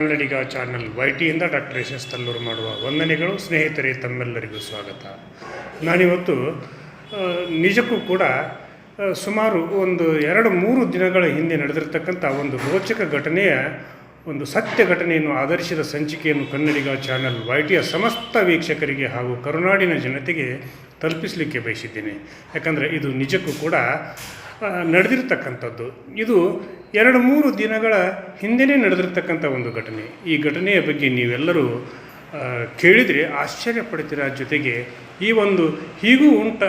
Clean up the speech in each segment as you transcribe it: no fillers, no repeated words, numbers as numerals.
ಕನ್ನಡಿಗ channel ವೈಟಿಯಿಂದ doctor S Tallur ಮಾಡುವ ವಂದನೆಗಳು. ಸ್ನೇಹಿತರೆ, ತಮ್ಮೆಲ್ಲರಿಗೂ ಸ್ವಾಗತ. ನಾನಿವತ್ತು ನಿಜಕ್ಕೂ ಕೂಡ ಸುಮಾರು ಒಂದು 2-3 ದಿನಗಳ ಹಿಂದೆ ನಡೆದಿರ್ತಕ್ಕಂಥ ಒಂದು ರೋಚಕ ಘಟನೆಯ ಒಂದು ಸತ್ಯ ಘಟನೆಯನ್ನು ಆಧರಿಸಿದ ಸಂಚಿಕೆಯನ್ನು ಕನ್ನಡಿಗ ಚಾನಲ್ ವೈಟಿಯ ಸಮಸ್ತ ವೀಕ್ಷಕರಿಗೆ ಹಾಗೂ ಕರುನಾಡಿನ ಜನತೆಗೆ ತಲುಪಿಸಲಿಕ್ಕೆ ಬಯಸಿದ್ದೇನೆ. ಯಾಕಂದರೆ ಇದು ನಿಜಕ್ಕೂ ಕೂಡ ನಡೆದಿರ್ತಕ್ಕಂಥದ್ದು. ಇದು 2-3 ದಿನಗಳ ಹಿಂದೆಯೇ ನಡೆದಿರ್ತಕ್ಕಂಥ ಒಂದು ಘಟನೆ. ಈ ಘಟನೆಯ ಬಗ್ಗೆ ನೀವೆಲ್ಲರೂ ಕೇಳಿದರೆ ಆಶ್ಚರ್ಯಪಡ್ತೀರ. ಜೊತೆಗೆ ಈ ಒಂದು ಹೀಗೂ ಉಂಟ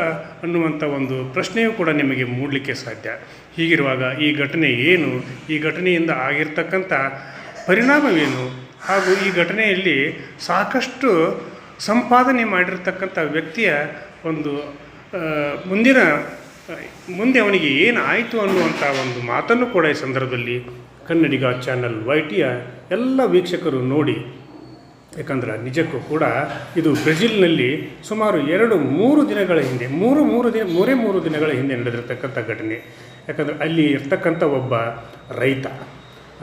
ಅನ್ನುವಂಥ ಒಂದು ಪ್ರಶ್ನೆಯೂ ಕೂಡ ನಿಮಗೆ ಮೂಡಲಿಕ್ಕೆ ಸಾಧ್ಯ. ಹೀಗಿರುವಾಗ ಈ ಘಟನೆ ಏನು, ಈ ಘಟನೆಯಿಂದ ಆಗಿರ್ತಕ್ಕಂಥ ಪರಿಣಾಮವೇನು, ಹಾಗೂ ಈ ಘಟನೆಯಲ್ಲಿ ಸಾಕಷ್ಟು ಸಂಪಾದನೆ ಮಾಡಿರ್ತಕ್ಕಂಥ ವ್ಯಕ್ತಿಯ ಒಂದು ಮುಂದೆ ಅವನಿಗೆ ಏನು ಆಯಿತು ಅನ್ನುವಂಥ ಒಂದು ಮಾತನ್ನು ಕೂಡ ಈ ಸಂದರ್ಭದಲ್ಲಿ ಕನ್ನಡಿಗ ಚಾನಲ್ ವೈಟಿಯ ಎಲ್ಲ ವೀಕ್ಷಕರು ನೋಡಿ. ಯಾಕಂದ್ರೆ ನಿಜಕ್ಕೂ ಕೂಡ ಇದು ಬ್ರೆಜಿಲ್ನಲ್ಲಿ ಸುಮಾರು 2-3 ದಿನಗಳ ಹಿಂದೆ ಮೂರೇ ದಿನಗಳ ಹಿಂದೆ ನಡೆದಿರ್ತಕ್ಕಂಥ ಘಟನೆ. ಯಾಕಂದರೆ ಅಲ್ಲಿ ಇರ್ತಕ್ಕಂಥ ಒಬ್ಬ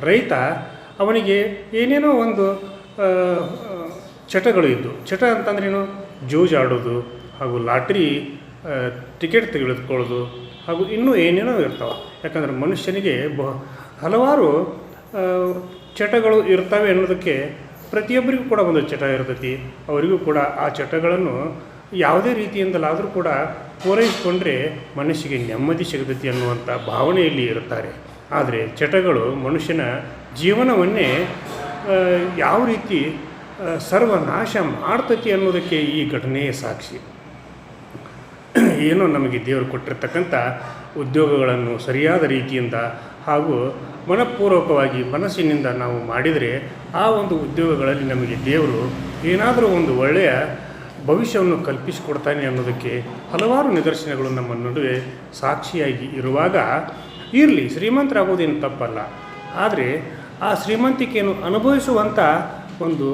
ರೈತ ಅವನಿಗೆ ಏನೇನೋ ಒಂದು ಚಟಗಳು ಇದ್ದು. ಚಟ ಅಂತಂದ್ರೇನು, ಜೂಜಾಡೋದು ಹಾಗೂ ಲಾಟ್ರಿ ಟಿಕೆಟ್ ತೆಗೆದುಕೊಳ್ಳೋದು ಹಾಗೂ ಇನ್ನೂ ಏನೇನೋ ಇರ್ತಾವೆ. ಯಾಕಂದರೆ ಮನುಷ್ಯನಿಗೆ ಹಲವಾರು ಚಟಗಳು ಇರ್ತವೆ ಅನ್ನೋದಕ್ಕೆ ಪ್ರತಿಯೊಬ್ಬರಿಗೂ ಕೂಡ ಒಂದು ಚಟ ಇರ್ತೈತಿ. ಅವರಿಗೂ ಕೂಡ ಆ ಚಟಗಳನ್ನು ಯಾವುದೇ ರೀತಿಯಿಂದಲಾದರೂ ಕೂಡ ಪೂರೈಸಿಕೊಂಡ್ರೆ ಮನುಷ್ಯನಿಗೆ ನೆಮ್ಮದಿ ಸಿಗತೈತಿ ಅನ್ನುವಂಥ ಭಾವನೆಯಲ್ಲಿ ಇರುತ್ತಾರೆ. ಆದರೆ ಚಟಗಳು ಮನುಷ್ಯನ ಜೀವನವನ್ನೇ ಯಾವ ರೀತಿ ಸರ್ವನಾಶ ಮಾಡ್ತೈತಿ ಅನ್ನೋದಕ್ಕೆ ಈ ಘಟನೆಯೇ ಸಾಕ್ಷಿ. ಏನೋ ನಮಗೆ ದೇವರು ಕೊಟ್ಟಿರ್ತಕ್ಕಂಥ ಉದ್ಯೋಗಗಳನ್ನು ಸರಿಯಾದ ರೀತಿಯಿಂದ ಹಾಗೂ ಮನಪೂರ್ವಕವಾಗಿ ಮನಸ್ಸಿನಿಂದ ನಾವು ಮಾಡಿದರೆ ಆ ಒಂದು ಉದ್ಯೋಗಗಳಲ್ಲಿ ನಮಗೆ ದೇವರು ಏನಾದರೂ ಒಂದು ಒಳ್ಳೆಯ ಭವಿಷ್ಯವನ್ನು ಕಲ್ಪಿಸಿಕೊಡ್ತಾನೆ ಅನ್ನೋದಕ್ಕೆ ಹಲವಾರು ನಿದರ್ಶನಗಳು ನಮ್ಮ ನಡುವೆ ಸಾಕ್ಷಿಯಾಗಿ ಇರುವಾಗ, ಇರಲಿ, ಶ್ರೀಮಂತರಾಗೋದೇನು ತಪ್ಪಲ್ಲ. ಆದರೆ ಆ ಶ್ರೀಮಂತಿಕೆಯನ್ನು ಅನುಭವಿಸುವಂಥ ಒಂದು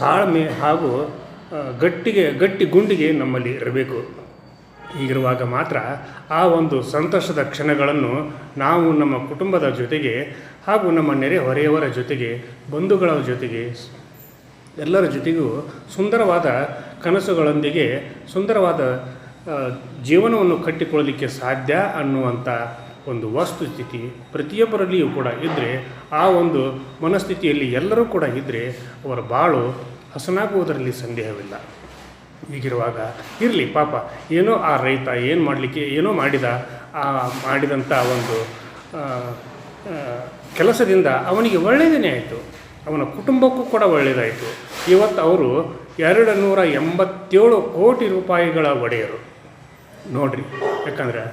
ತಾಳ್ಮೆ ಹಾಗೂ ಗಟ್ಟಿ ಗುಂಡಿಗೆ ನಮ್ಮಲ್ಲಿ ಇರಬೇಕು. ಹೀಗಿರುವಾಗ ಮಾತ್ರ ಆ ಒಂದು ಸಂತೋಷದ ಕ್ಷಣಗಳನ್ನು ನಾವು ನಮ್ಮ ಕುಟುಂಬದ ಜೊತೆಗೆ ಹಾಗೂ ನಮ್ಮ ನೆರೆಹೊರೆಯವರ ಜೊತೆಗೆ, ಬಂಧುಗಳ ಜೊತೆಗೆ, ಎಲ್ಲರ ಜೊತೆಗೂ ಸುಂದರವಾದ ಕನಸುಗಳೊಂದಿಗೆ ಸುಂದರವಾದ ಜೀವನವನ್ನು ಕಟ್ಟಿಕೊಳ್ಳಲಿಕ್ಕೆ ಸಾಧ್ಯ ಅನ್ನುವಂಥ ಒಂದು ವಸ್ತುಸ್ಥಿತಿ ಪ್ರತಿಯೊಬ್ಬರಲ್ಲಿಯೂ ಕೂಡ ಇದ್ದರೆ, ಆ ಒಂದು ಮನಸ್ಥಿತಿಯಲ್ಲಿ ಎಲ್ಲರೂ ಕೂಡ ಇದ್ದರೆ ಅವರ ಬಾಳು ಹಸನಾಗುವುದರಲ್ಲಿ ಸಂದೇಹವಿಲ್ಲ. ಹೀಗಿರುವಾಗ ಇರಲಿ, ಪಾಪ ಏನೋ ಆ ರೈತ ಏನೋ ಮಾಡಿದಂಥ ಒಂದು ಕೆಲಸದಿಂದ ಅವನಿಗೆ ಒಳ್ಳೆಯದೇ ಆಯಿತು, ಅವನ ಕುಟುಂಬಕ್ಕೂ ಕೂಡ ಒಳ್ಳೆಯದಾಯಿತು. ಇವತ್ತು ಅವರು 287 ಕೋಟಿ ರೂಪಾಯಿಗಳ ಒಡೆಯರು ನೋಡ್ರಿ. ಯಾಕಂದರೆ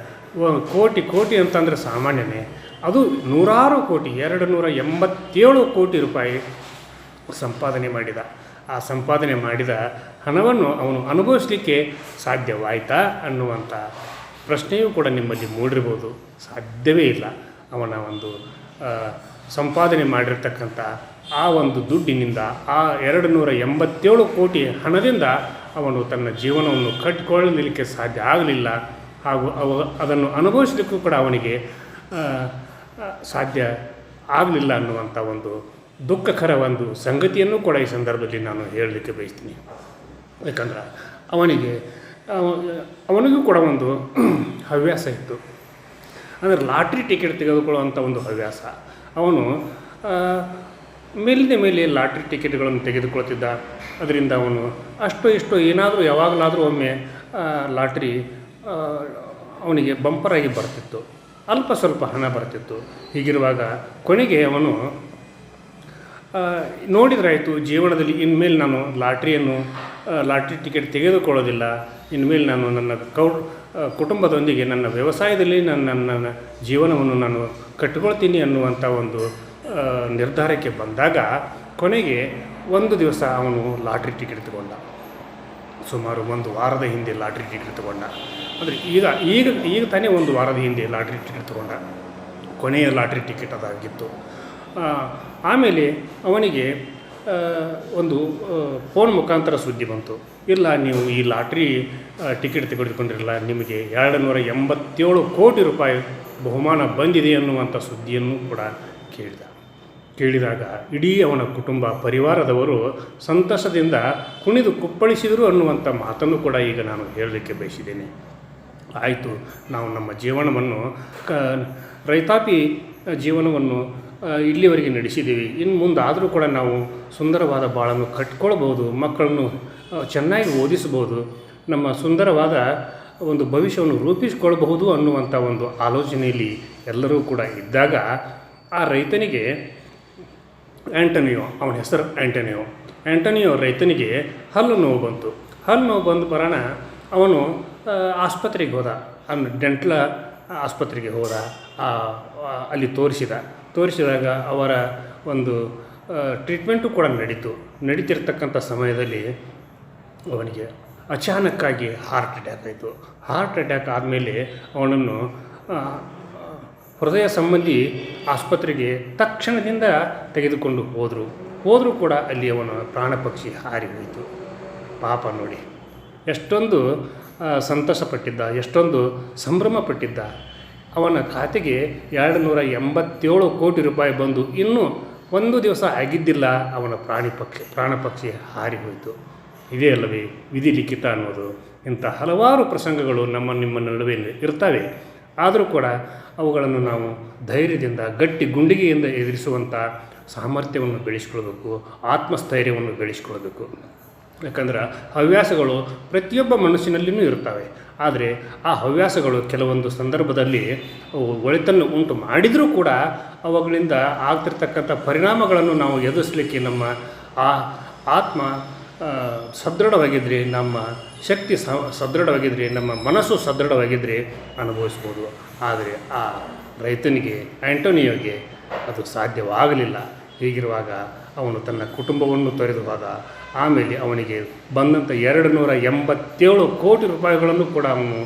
ಕೋಟಿ ಅಂತಂದರೆ ಸಾಮಾನ್ಯನೇ, ಅದು ನೂರಾರು ಕೋಟಿ, 287 ಕೋಟಿ ರೂಪಾಯಿ ಸಂಪಾದನೆ ಮಾಡಿದ. ಆ ಸಂಪಾದನೆ ಮಾಡಿದ ಹಣವನ್ನು ಅವನು ಅನುಭವಿಸಲಿಕ್ಕೆ ಸಾಧ್ಯವಾಯಿತಾ ಅನ್ನುವಂಥ ಪ್ರಶ್ನೆಯೂ ಕೂಡ ನಿಮ್ಮಲ್ಲಿ ಮೂಡಿರ್ಬೋದು. ಸಾಧ್ಯವೇ ಇಲ್ಲ. ಅವನ ಒಂದು ಸಂಪಾದನೆ ಮಾಡಿರ್ತಕ್ಕಂಥ ಆ ಒಂದು ದುಡ್ಡಿನಿಂದ, ಆ 287 ಕೋಟಿ ಹಣದಿಂದ ಅವನು ತನ್ನ ಜೀವನವನ್ನು ಕಟ್ಟಿಕೊಳ್ಳಲಿಕ್ಕೆ ಸಾಧ್ಯ ಆಗಲಿಲ್ಲ. ಹಾಗೂ ಅದನ್ನು ಅನುಭವಿಸಲಿಕ್ಕೂ ಕೂಡ ಅವನಿಗೆ ಸಾಧ್ಯ ಆಗಲಿಲ್ಲ ಅನ್ನುವಂಥ ಒಂದು ದುಃಖಕರ ಒಂದು ಸಂಗತಿಯನ್ನು ಕೂಡ ಈ ಸಂದರ್ಭದಲ್ಲಿ ನಾನು ಹೇಳಲಿಕ್ಕೆ ಬಯಸ್ತೀನಿ. ಯಾಕಂದ್ರೆ ಅವನಿಗೂ ಕೂಡ ಒಂದು ಹವ್ಯಾಸ ಇತ್ತು. ಅಂದರೆ ಲಾಟ್ರಿ ಟಿಕೆಟ್ ತೆಗೆದುಕೊಳ್ಳುವಂಥ ಒಂದು ಹವ್ಯಾಸ. ಅವನು ಮೇಲಿನ ಮೇಲೆ ಲಾಟ್ರಿ ಟಿಕೆಟ್ಗಳನ್ನು ತೆಗೆದುಕೊಳ್ತಿದ್ದ. ಅದರಿಂದ ಅವನು ಇಷ್ಟು ಏನಾದರೂ ಯಾವಾಗಲಾದರೂ ಒಮ್ಮೆ ಲಾಟ್ರಿ ಅವನಿಗೆ ಬಂಪರಾಗಿ ಬರ್ತಿತ್ತು, ಅಲ್ಪ ಸ್ವಲ್ಪ ಹಣ ಬರ್ತಿತ್ತು. ಹೀಗಿರುವಾಗ ಕೊನೆಗೆ ಅವನು ನೋಡಿದ್ರಾಯಿತು, ಜೀವನದಲ್ಲಿ ಇನ್ಮೇಲೆ ನಾನು ಲಾಟ್ರಿ ಟಿಕೆಟ್ ತೆಗೆದುಕೊಳ್ಳೋದಿಲ್ಲ, ಇನ್ಮೇಲೆ ನಾನು ನನ್ನ ಕುಟುಂಬದೊಂದಿಗೆ ನನ್ನ ವ್ಯವಸಾಯದಲ್ಲಿ ನನ್ನ ಜೀವನವನ್ನು ನಾನು ಕಟ್ಟಿಕೊಳ್ತೀನಿ ಅನ್ನುವಂಥ ಒಂದು ನಿರ್ಧಾರಕ್ಕೆ ಬಂದಾಗ ಕೊನೆಗೆ ಒಂದು ದಿವಸ ಅವನು ಲಾಟ್ರಿ ಟಿಕೆಟ್ ತಗೊಂಡ. ಸುಮಾರು 1 ವಾರದ ಹಿಂದೆ ಲಾಟ್ರಿ ಟಿಕೆಟ್ ತಗೊಂಡ. ಅಂದರೆ ಈಗ ತಾನೇ 1 ವಾರದ ಹಿಂದೆ ಲಾಟ್ರಿ ಟಿಕೆಟ್ ತಗೊಂಡ. ಕೊನೆಯ ಲಾಟ್ರಿ ಟಿಕೆಟ್ ಅದಾಗಿತ್ತು. ಆಮೇಲೆ ಅವನಿಗೆ ಒಂದು ಫೋನ್ ಮುಖಾಂತರ ಸುದ್ದಿ ಬಂತು, ಇಲ್ಲ ನೀವು ಈ ಲಾಟ್ರಿ ಟಿಕೆಟ್ ತೆಗೆದುಕೊಂಡಿರಲ್ಲ, ನಿಮಗೆ 287 ಕೋಟಿ ರೂಪಾಯಿ ಬಹುಮಾನ ಬಂದಿದೆ ಅನ್ನುವಂಥ ಸುದ್ದಿಯನ್ನು ಕೂಡ ಕೇಳಿದ. ಕೇಳಿದಾಗ ಇಡೀ ಅವನ ಕುಟುಂಬ ಪರಿವಾರದವರು ಸಂತಸದಿಂದ ಕುಣಿದು ಕುಪ್ಪಳಿಸಿದರು ಅನ್ನುವಂಥ ಮಾತನ್ನು ಕೂಡ ಈಗ ನಾನು ಹೇಳಲಿಕ್ಕೆ ಬಯಸಿದ್ದೇನೆ. ಆಯಿತು, ನಾವು ನಮ್ಮ ಜೀವನವನ್ನು ರೈತಾಪಿ ಜೀವನವನ್ನು ಇಲ್ಲಿವರೆಗೆ ನಡೆಸಿದ್ದೀವಿ. ಇನ್ನು ಮುಂದಾದರೂ ಕೂಡ ನಾವು ಸುಂದರವಾದ ಬಾಳನ್ನು ಕಟ್ಕೊಳ್ಬೋದು, ಮಕ್ಕಳನ್ನು ಚೆನ್ನಾಗಿ ಓದಿಸ್ಬೋದು, ನಮ್ಮ ಸುಂದರವಾದ ಒಂದು ಭವಿಷ್ಯವನ್ನು ರೂಪಿಸಿಕೊಳ್ಬಹುದು ಅನ್ನುವಂಥ ಒಂದು ಆಲೋಚನೆಯಲ್ಲಿ ಎಲ್ಲರೂ ಕೂಡ ಇದ್ದಾಗ ಆ ರೈತನಿಗೆ ಆ್ಯಂಟನಿಯೋ, ಅವನ ಹೆಸರು ಆ್ಯಂಟನಿಯೋ ರೈತನಿಗೆ ಹಲ್ಲು ನೋವು ಬಂತು. ಹಲ್ಲು ನೋವು ಬಂದು ಬರೋಣ ಅವನು ಆಸ್ಪತ್ರೆಗೆ ಹೋದ, ಡೆಂಟಲ್ ಆಸ್ಪತ್ರೆಗೆ ಹೋದ. ಅಲ್ಲಿ ತೋರಿಸಿದಾಗ ಅವರ ಒಂದು ಟ್ರೀಟ್ಮೆಂಟು ಕೂಡ ನಡೀತಿರ್ತಕ್ಕಂಥ ಸಮಯದಲ್ಲಿ ಅವನಿಗೆ ಅಚಾನಕ್ಕಾಗಿ ಹಾರ್ಟ್ ಅಟ್ಯಾಕ್ ಆಯಿತು. ಹಾರ್ಟ್ ಅಟ್ಯಾಕ್ ಆದಮೇಲೆ ಅವನನ್ನು ಹೃದಯ ಸಂಬಂಧಿ ಆಸ್ಪತ್ರೆಗೆ ತಕ್ಷಣದಿಂದ ತೆಗೆದುಕೊಂಡು ಹೋದರೂ ಕೂಡ ಅಲ್ಲಿ ಅವನ ಪ್ರಾಣ ಪಕ್ಷಿ ಹಾರಿ ಹೋಯಿತು. ಪಾಪ ನೋಡಿ, ಎಷ್ಟೊಂದು ಸಂತೋಷಪಟ್ಟಿದ್ದ, ಎಷ್ಟೊಂದು ಸಂಭ್ರಮಪಟ್ಟಿದ್ದ. ಅವನ ಖಾತೆಗೆ 287 ಕೋಟಿ ರೂಪಾಯಿ ಬಂದು ಇನ್ನೂ ಒಂದು ದಿವಸ ಆಗಿದ್ದಿಲ್ಲ, ಅವನ ಪ್ರಾಣ ಪಕ್ಷಿ ಹಾರಿ ಹೋಯಿತು. ಇದೇ ಅಲ್ಲವೇ ವಿಧಿ ಲಿಖಿತ ಅನ್ನೋದು. ಇಂಥ ಹಲವಾರು ಪ್ರಸಂಗಗಳು ನಿಮ್ಮ ನಡುವೆ ಇರ್ತವೆ. ಆದರೂ ಕೂಡ ಅವುಗಳನ್ನು ನಾವು ಧೈರ್ಯದಿಂದ ಗಟ್ಟಿ ಗುಂಡಿಗೆಯಿಂದ ಎದುರಿಸುವಂಥ ಸಾಮರ್ಥ್ಯವನ್ನು ಬೆಳೆಸ್ಕೊಳ್ಬೇಕು, ಆತ್ಮಸ್ಥೈರ್ಯವನ್ನು ಬೆಳೆಸ್ಕೊಳ್ಬೇಕು. ಯಾಕಂದ್ರೆ ಹವ್ಯಾಸಗಳು ಪ್ರತಿಯೊಬ್ಬ ಮನಸ್ಸಿನಲ್ಲಿಯೂ ಇರ್ತವೆ. ಆದರೆ ಆ ಹವ್ಯಾಸಗಳು ಕೆಲವೊಂದು ಸಂದರ್ಭದಲ್ಲಿ ಒಳಿತನ್ನು ಉಂಟು ಮಾಡಿದರೂ ಕೂಡ ಅವುಗಳಿಂದ ಆಗ್ತಿರ್ತಕ್ಕಂಥ ಪರಿಣಾಮಗಳನ್ನು ನಾವು ಎದುರಿಸಲಿಕ್ಕೆ ನಮ್ಮ ಆತ್ಮ ಸದೃಢವಾಗಿದ್ದರೆ, ನಮ್ಮ ಶಕ್ತಿ ಸದೃಢವಾಗಿದ್ದರೆ, ನಮ್ಮ ಮನಸ್ಸು ಸದೃಢವಾಗಿದ್ದರೆ ಅನುಭವಿಸ್ಬೋದು. ಆದರೆ ಆ ರೈತನಿಗೆ, ಆ್ಯಂಟೋನಿಯೋಗೆ ಅದು ಸಾಧ್ಯವಾಗಲಿಲ್ಲ. ಹೀಗಿರುವಾಗ ಅವನು ತನ್ನ ಕುಟುಂಬವನ್ನು ತೊರೆದು ಹೋದ. ಆಮೇಲೆ ಅವನಿಗೆ ಬಂದಂಥ 287 ಕೋಟಿ ರೂಪಾಯಿಗಳನ್ನು ಕೂಡ ಅವನು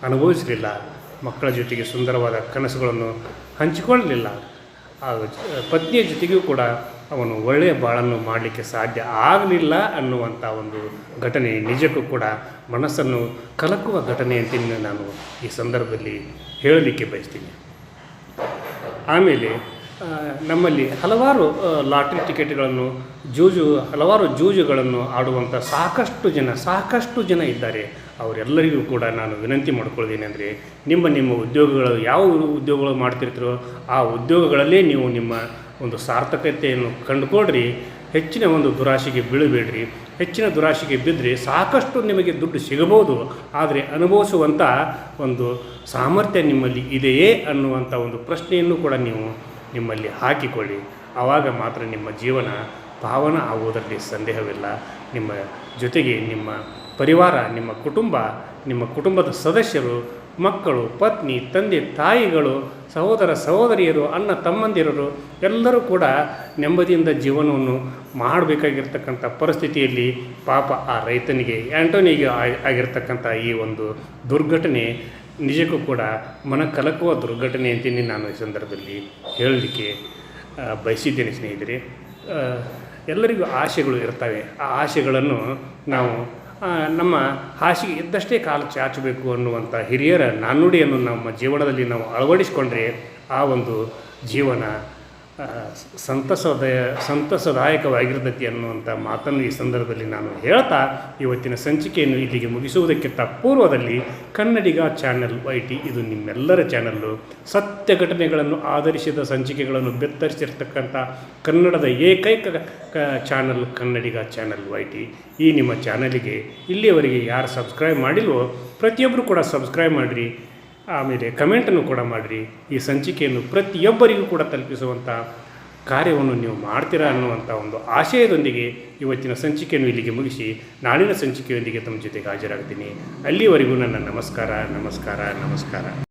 ಅನುಭವಿಸಲಿಲ್ಲ. ಮಕ್ಕಳ ಜೊತೆಗೆ ಸುಂದರವಾದ ಕನಸುಗಳನ್ನು ಹಂಚಿಕೊಳ್ಳಲಿಲ್ಲ. ಪತ್ನಿಯ ಜೊತೆಗೂ ಕೂಡ ಅವನು ಒಳ್ಳೆಯ ಬಾಳನ್ನು ಮಾಡಲಿಕ್ಕೆ ಸಾಧ್ಯ ಆಗಲಿಲ್ಲ ಅನ್ನುವಂಥ ಒಂದು ಘಟನೆ ನಿಜಕ್ಕೂ ಕೂಡ ಮನಸ್ಸನ್ನು ಕಲಕುವ ಘಟನೆ ಅಂತ ನಾನು ಈ ಸಂದರ್ಭದಲ್ಲಿ ಹೇಳಲಿಕ್ಕೆ ಬಯಸ್ತೀನಿ. ಆಮೇಲೆ ನಮ್ಮಲ್ಲಿ ಹಲವಾರು ಲಾಟ್ರಿ ಟಿಕೆಟ್ಗಳನ್ನು ಹಲವಾರು ಜೂಜುಗಳನ್ನು ಆಡುವಂಥ ಸಾಕಷ್ಟು ಜನ ಇದ್ದಾರೆ. ಅವರೆಲ್ಲರಿಗೂ ಕೂಡ ನಾನು ವಿನಂತಿ ಮಾಡ್ಕೊಳ್ತೀನಿ ಅಂದರೆ, ನಿಮ್ಮ ಉದ್ಯೋಗಗಳು ಯಾವ ಉದ್ಯೋಗಗಳು ಮಾಡ್ತಿರ್ತೀರೋ ಆ ಉದ್ಯೋಗಗಳಲ್ಲೇ ನೀವು ನಿಮ್ಮ ಒಂದು ಸಾರ್ಥಕತೆಯನ್ನು ಕಂಡುಕೊಳ್ರಿ. ಹೆಚ್ಚಿನ ಒಂದು ದುರಾಶೆಗೆ ಬೀಳಬೇಡ್ರಿ. ಹೆಚ್ಚಿನ ದುರಾಶೆಗೆ ಬಿದ್ದರೆ ಸಾಕಷ್ಟು ನಿಮಗೆ ದುಡ್ಡು ಸಿಗಬಹುದು, ಆದರೆ ಅನುಭವಿಸುವಂಥ ಒಂದು ಸಾಮರ್ಥ್ಯ ನಿಮ್ಮಲ್ಲಿ ಇದೆಯೇ ಅನ್ನುವಂಥ ಒಂದು ಪ್ರಶ್ನೆಯನ್ನು ಕೂಡ ನೀವು ನಿಮ್ಮಲ್ಲಿ ಹಾಕಿಕೊಳ್ಳಿ. ಆವಾಗ ಮಾತ್ರ ನಿಮ್ಮ ಜೀವನ ಪಾವನ ಆಗುವುದರಲ್ಲಿ ಸಂದೇಹವಿಲ್ಲ. ನಿಮ್ಮ ಜೊತೆಗೆ ನಿಮ್ಮ ಪರಿವಾರ, ನಿಮ್ಮ ಕುಟುಂಬದ ಸದಸ್ಯರು, ಮಕ್ಕಳು, ಪತ್ನಿ, ತಂದೆ ತಾಯಿಗಳು, ಸಹೋದರ ಸಹೋದರಿಯರು, ಅಣ್ಣ ತಮ್ಮಂದಿರರು ಎಲ್ಲರೂ ಕೂಡ ನೆಮ್ಮದಿಯಿಂದ ಜೀವನವನ್ನು ಮಾಡಬೇಕಾಗಿರ್ತಕ್ಕಂಥ ಪರಿಸ್ಥಿತಿಯಲ್ಲಿ ಪಾಪ ಆ ರೈತನಿಗೆ, ಆ್ಯಂಟೋನಿಗೆ ಆಗಿರ್ತಕ್ಕಂಥ ಈ ಒಂದು ದುರ್ಘಟನೆ ನಿಜಕ್ಕೂ ಕೂಡ ಮನ ಕಲಕುವ ದುರ್ಘಟನೆ ಅಂತೀನಿ ನಾನು ಈ ಸಂದರ್ಭದಲ್ಲಿ ಹೇಳಲಿಕ್ಕೆ ಬಯಸಿದ್ದೇನೆ. ಸ್ನೇಹಿತರೆ, ಎಲ್ಲರಿಗೂ ಆಸೆಗಳು ಇರ್ತವೆ. ಆ ಆಸೆಗಳನ್ನು ನಾವು ನಮ್ಮ ಹಾಸಿಗೆ ಇದ್ದಷ್ಟೇ ಕಾಲು ಚಾಚಬೇಕು ಅನ್ನುವಂಥ ಹಿರಿಯರ ನಾಣ್ಣುಡಿಯನ್ನು ನಮ್ಮ ಜೀವನದಲ್ಲಿ ನಾವು ಅಳವಡಿಸಿಕೊಂಡ್ರೆ ಆ ಒಂದು ಜೀವನ ಸಂತಸದಾಯಕವಾಗಿರ್ತೈತಿ ಅನ್ನುವಂಥ ಮಾತನ್ನು ಈ ಸಂದರ್ಭದಲ್ಲಿ ನಾನು ಹೇಳ್ತಾ ಇವತ್ತಿನ ಸಂಚಿಕೆಯನ್ನು ಇಲ್ಲಿಗೆ ಮುಗಿಸುವುದಕ್ಕಿಂತ ಪೂರ್ವದಲ್ಲಿ ಕನ್ನಡಿಗ ಚಾನಲ್ YT ಇದು ನಿಮ್ಮೆಲ್ಲರ ಚಾನಲ್ಲು. ಸತ್ಯ ಘಟನೆಗಳನ್ನು ಆಧರಿಸಿದ ಸಂಚಿಕೆಗಳನ್ನು ಬೆತ್ತರಿಸಿರ್ತಕ್ಕಂಥ ಕನ್ನಡದ ಏಕೈಕ ಚಾನಲ್ ಕನ್ನಡಿಗ ಚಾನಲ್ YT. ಈ ನಿಮ್ಮ ಚಾನಲಿಗೆ ಇಲ್ಲಿಯವರೆಗೆ ಯಾರು ಸಬ್ಸ್ಕ್ರೈಬ್ ಮಾಡಿಲ್ವೋ ಪ್ರತಿಯೊಬ್ಬರು ಕೂಡ ಸಬ್ಸ್ಕ್ರೈಬ್ ಮಾಡಿರಿ. ಆಮೇಲೆ ಕಮೆಂಟನ್ನು ಕೂಡ ಮಾಡಿರಿ. ಈ ಸಂಚಿಕೆಯನ್ನು ಪ್ರತಿಯೊಬ್ಬರಿಗೂ ಕೂಡ ತಲುಪಿಸುವಂಥ ಕಾರ್ಯವನ್ನು ನೀವು ಮಾಡ್ತೀರಾ ಅನ್ನುವಂಥ ಒಂದು ಆಶಯದೊಂದಿಗೆ ಇವತ್ತಿನ ಸಂಚಿಕೆಯನ್ನು ಇಲ್ಲಿಗೆ ಮುಗಿಸಿ ನಾಳಿನ ಸಂಚಿಕೆಯೊಂದಿಗೆ ತಮ್ಮ ಜೊತೆಗೆ ಹಾಜರಾಗ್ತೀನಿ. ಅಲ್ಲಿವರೆಗೂ ನನ್ನ ನಮಸ್ಕಾರ.